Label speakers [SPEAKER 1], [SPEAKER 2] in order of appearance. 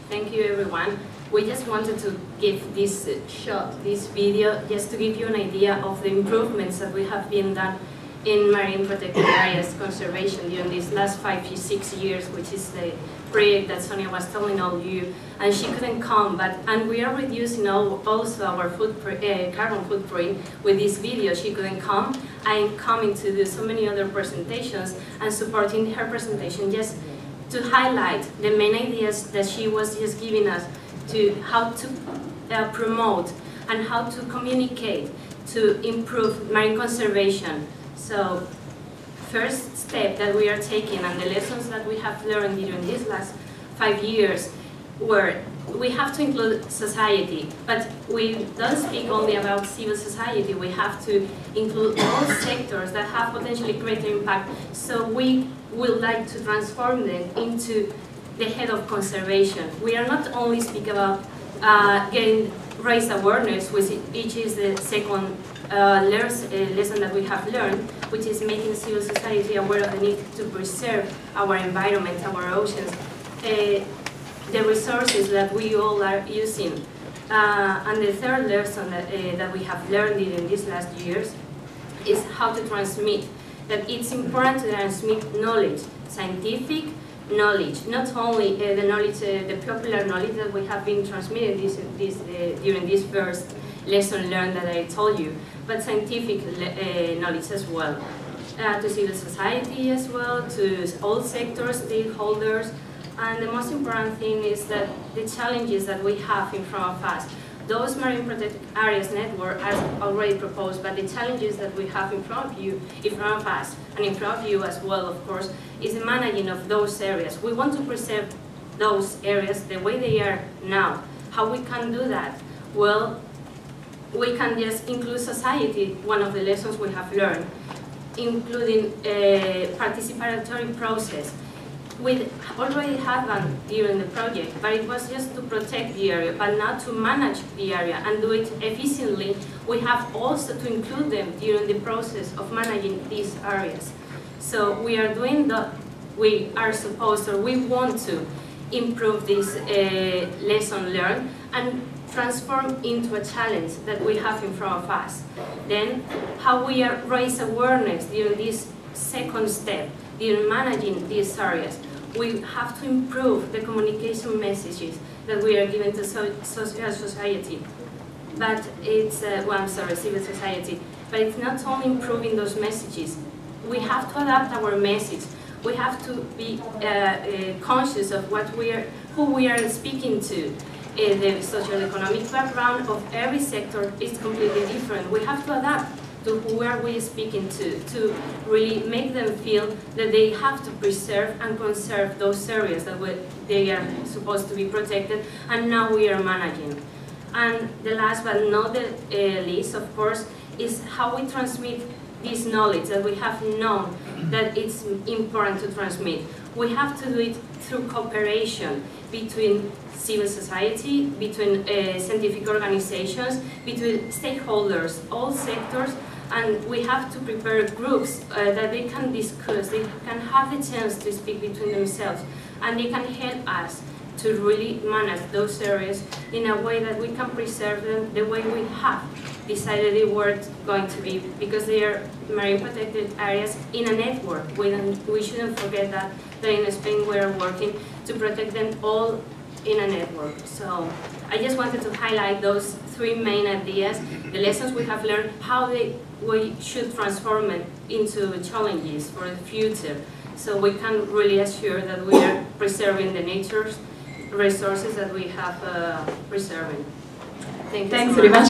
[SPEAKER 1] Thank you, everyone. We just wanted to give this this video, just to give you an idea of the improvements that we have been done in marine protected areas conservation during these last 5 to 6 years, which is the project that Sonia was telling all you, and she couldn't come, and we are reducing also our carbon footprint with this video. She couldn't come. I'm coming to do so many other presentations and supporting her presentation just to highlight the main ideas that she was just giving us to how to promote and how to communicate to improve marine conservation. So, first step that we are taking and the lessons that we have learned during these last 5 years were we have to include society, but we don't speak only about civil society. We have to include all sectors that have potentially greater impact. So we would like to transform them into the head of conservation. We are not only speaking about raise awareness, which is the second lesson that we have learned, which is making civil society aware of the need to preserve our environment, our oceans, the resources that we all are using. And the third lesson that we have learned in these last years is how to transmit, that it's important to transmit knowledge, scientific knowledge, not only the knowledge, the popular knowledge that we have been transmitting during this first lesson learned that I told you, but scientific knowledge as well, to civil society as well, to all sectors, stakeholders, and the most important thing is that the challenges that we have in front of us, those marine protected areas network as already proposed, but the challenges that we have in front of us, and in front of you as well, of course, is the managing of those areas. We want to preserve those areas the way they are now. How we can do that? Well, we can just include society, one of the lessons we have learned, including a participatory process. We already had one during the project, but it was just to protect the area, but not to manage the area and do it efficiently. We have also to include them during the process of managing these areas. So we are doing that. We are supposed, or we want to improve this lesson learned and transform into a challenge that we have in front of us. Then, how we raise awareness during this second step, during managing these areas. We have to improve the communication messages that we are giving to social society. But it's, civil society. But it's not only improving those messages. We have to adapt our message. We have to be conscious of who we are speaking to. The socio-economic background of every sector is completely different. We have to adapt to who are we speaking to really make them feel that they have to preserve and conserve those areas that they are supposed to be protected, and now we are managing. And the last but not the least, of course, is how we transmit this knowledge that we have known that it's important to transmit. We have to do it through cooperation between civil society, between scientific organizations, between stakeholders, all sectors, and we have to prepare groups that they can discuss, they can have the chance to speak between themselves, and they can help us to really manage those areas in a way that we can preserve them the way we have decided they were going to be, because they are marine protected areas in a network. We shouldn't forget that in Spain we are working to protect them all in a network. So I just wanted to highlight those three main ideas, the lessons we have learned, how we should transform it into challenges for the future, so we can really assure that we are preserving the nature's resources that we have preserving. Thank you.
[SPEAKER 2] Thanks very much.